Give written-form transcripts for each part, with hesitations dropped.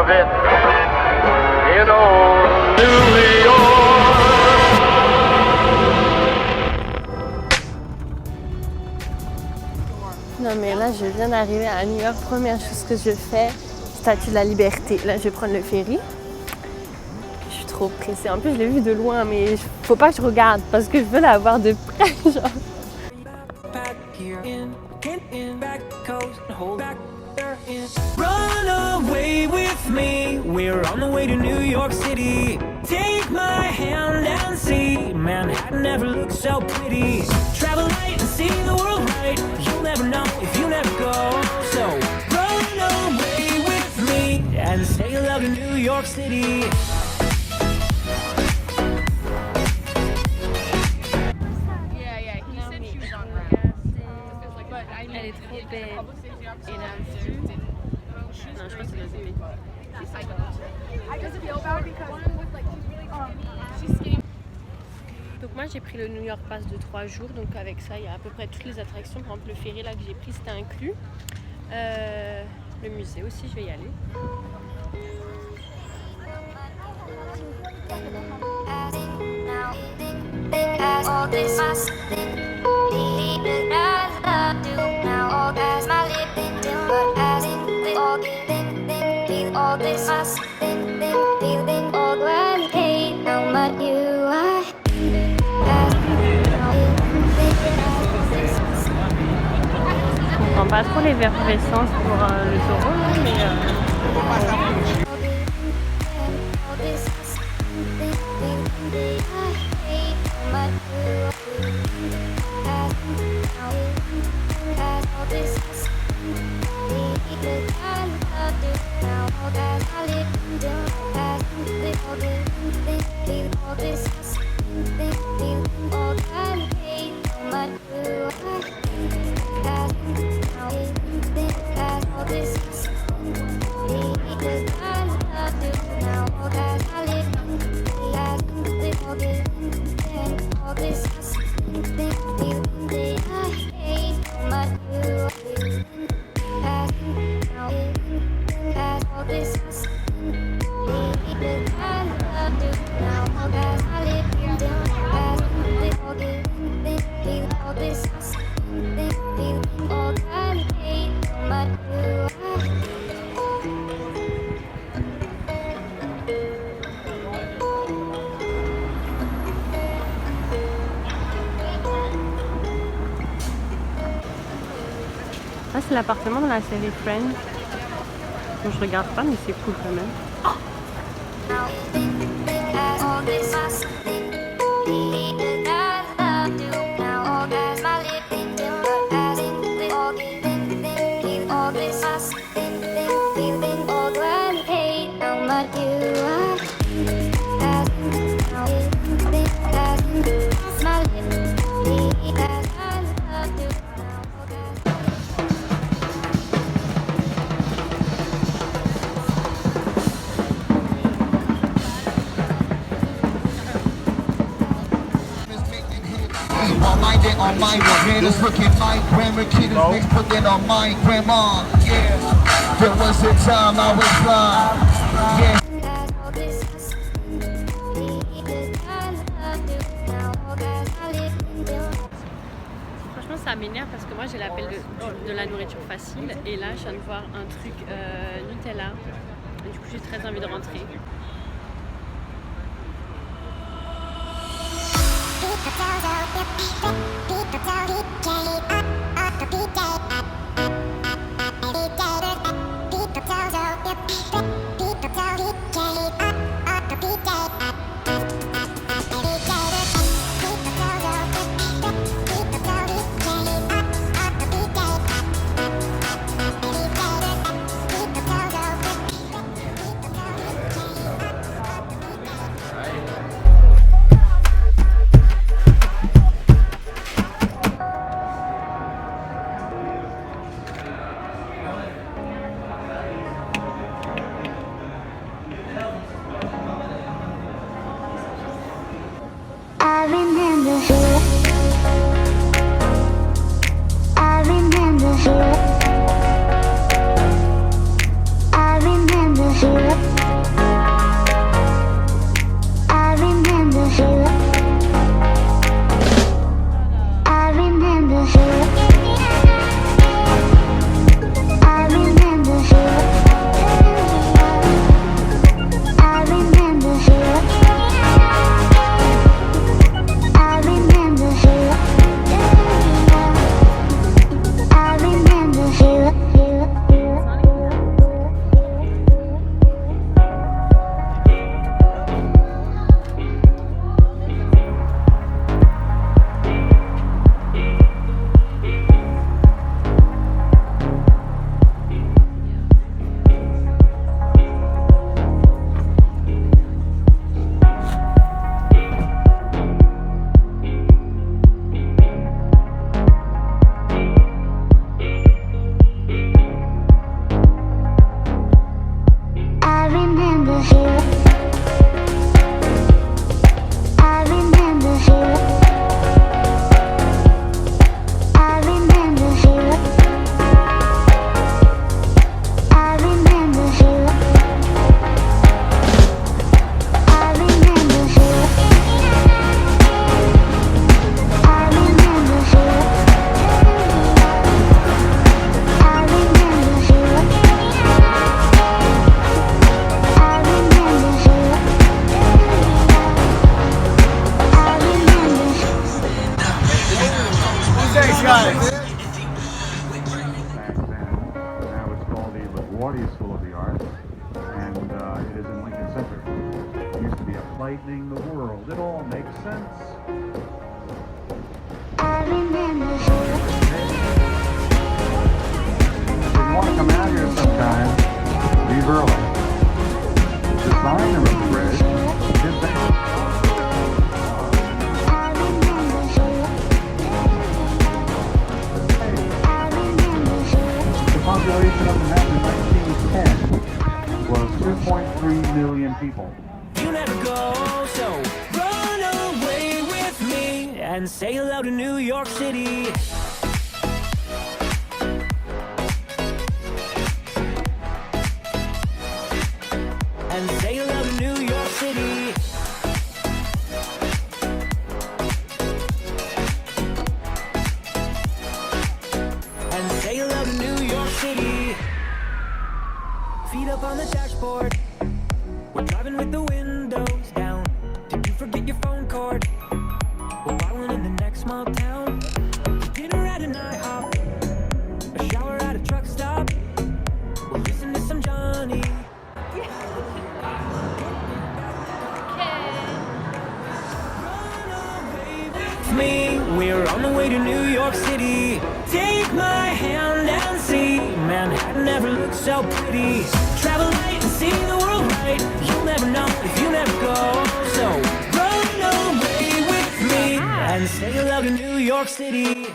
of it in old New York. Non mais là je viens d'arriver à New York, première chose que je fais, Statue de la Liberté. Là je vais prendre le ferry. Je suis trop pressée, en plus je l'ai vu de loin mais faut pas que je regarde parce que je veux la voir de près genre. Run away with me, we're on the way to New York City. Take my hand and see, Manhattan never looked so pretty. Travel light and see the world right, you'll never know if you never go. So run away with me and say you love to New York City. Elle est trop belle. Et là, non, je crois que c'est le bébé. Donc moi j'ai pris le New York Pass de 3 jours, donc avec ça il y a à peu près toutes les attractions. Par exemple le ferry là que j'ai pris c'était inclus. Le musée aussi je vais y aller. Je comprends pas trop l'effervescence pour le taureau là, mais ça c'est l'appartement de la série Friends. Bon, je regarde pas mais c'est cool quand même. On my haters look at my grammar, kid is mixed, put that on my grandma. Yeah, there was a time I was blind. Yeah. Franchement ça m'énerve parce que moi j'ai l'appel de la nourriture facile et là je viens de voir un truc Nutella et du coup j'ai très envie de rentrer. LaGuardia School of the Arts, and it is in Lincoln Center. It used to be Lightning the World. It all makes sense. If you want to come out here sometime, leave early. The sign of the bridge is there. The population of Manhattan in 1910 was 2.3 million people. You never go, so run away with me and say hello to New York City. And say hello to New York City. And say hello to New York City. Feet up on the dashboard. We're driving with the windows down. Did you forget your phone cord? We're bowling in the next small town. Dinner at an IHOP. A shower at a truck stop. We'll listen to some Johnny. Me, we're on the way to New York City. Take my hand and see Manhattan never looked so pretty. Travel light and see the world right. You'll never know if you never go. So run away with me and say hello to New York City.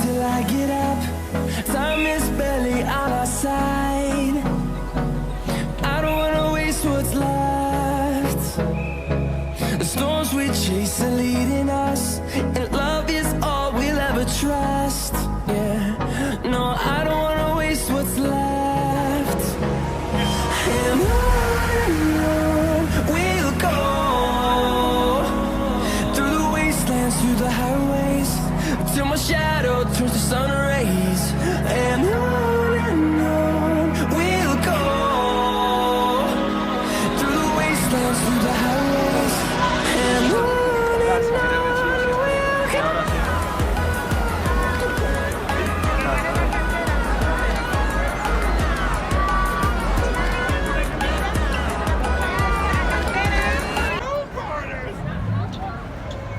Till I get up, time is barely on our side. I don't wanna waste what's left. The storms we chase are leading us, and love is all we'll ever trust. Yeah, no, I don't wanna waste what's left. And on we'll go, through the wastelands, through the highways, till my shadow turns to sun rays. And on we'll go, through the wastelands, through the highways. And on we'll go.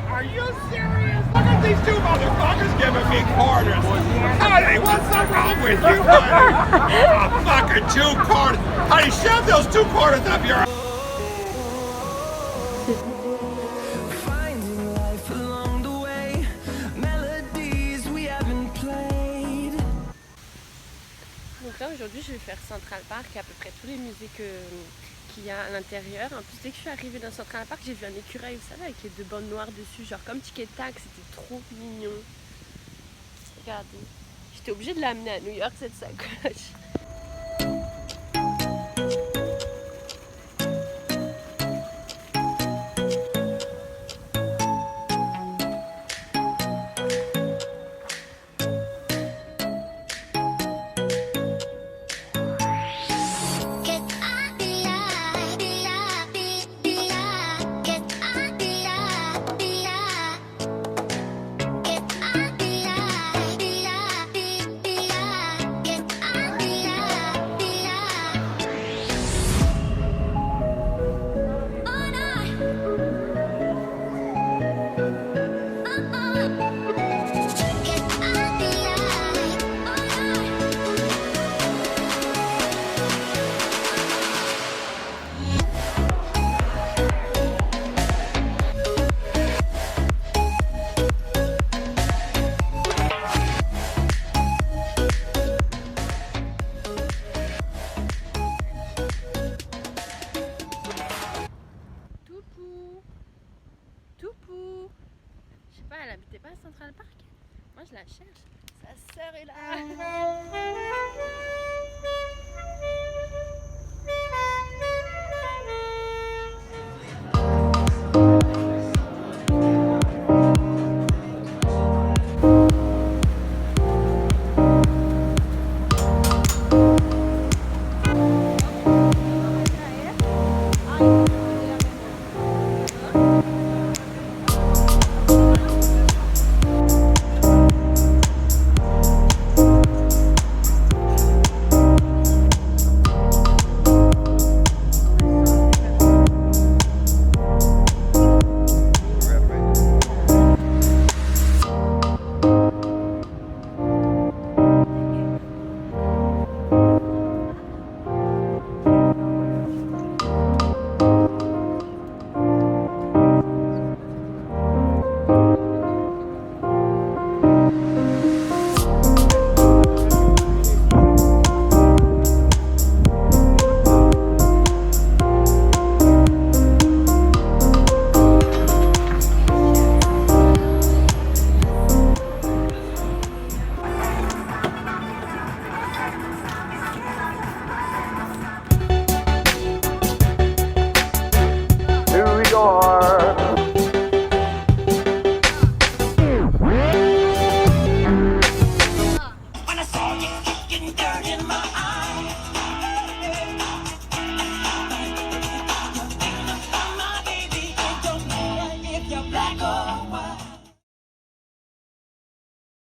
Are you serious? Look at these two motherfuckers giving me quarters. Honey, what's wrong with you, honey? Oh, fucking 2 quarters. Honey, shove those 2 quarters up your... Finding life along the way, melodies we haven't played. Donc là aujourd'hui je vais faire Central Park, à peu près tous les musées qu'il y a à l'intérieur. En plus dès que je suis arrivée dans Central Park, j'ai vu un écureuil, vous savez, avec les 2 bandes noires dessus, genre comme Tic et Tac, c'était trop mignon. Regardez, j'étais obligée de l'amener à New York cette sacoche. Elle habitait pas à Central Park? Moi je la cherche. Sa sœur est là. Black or white.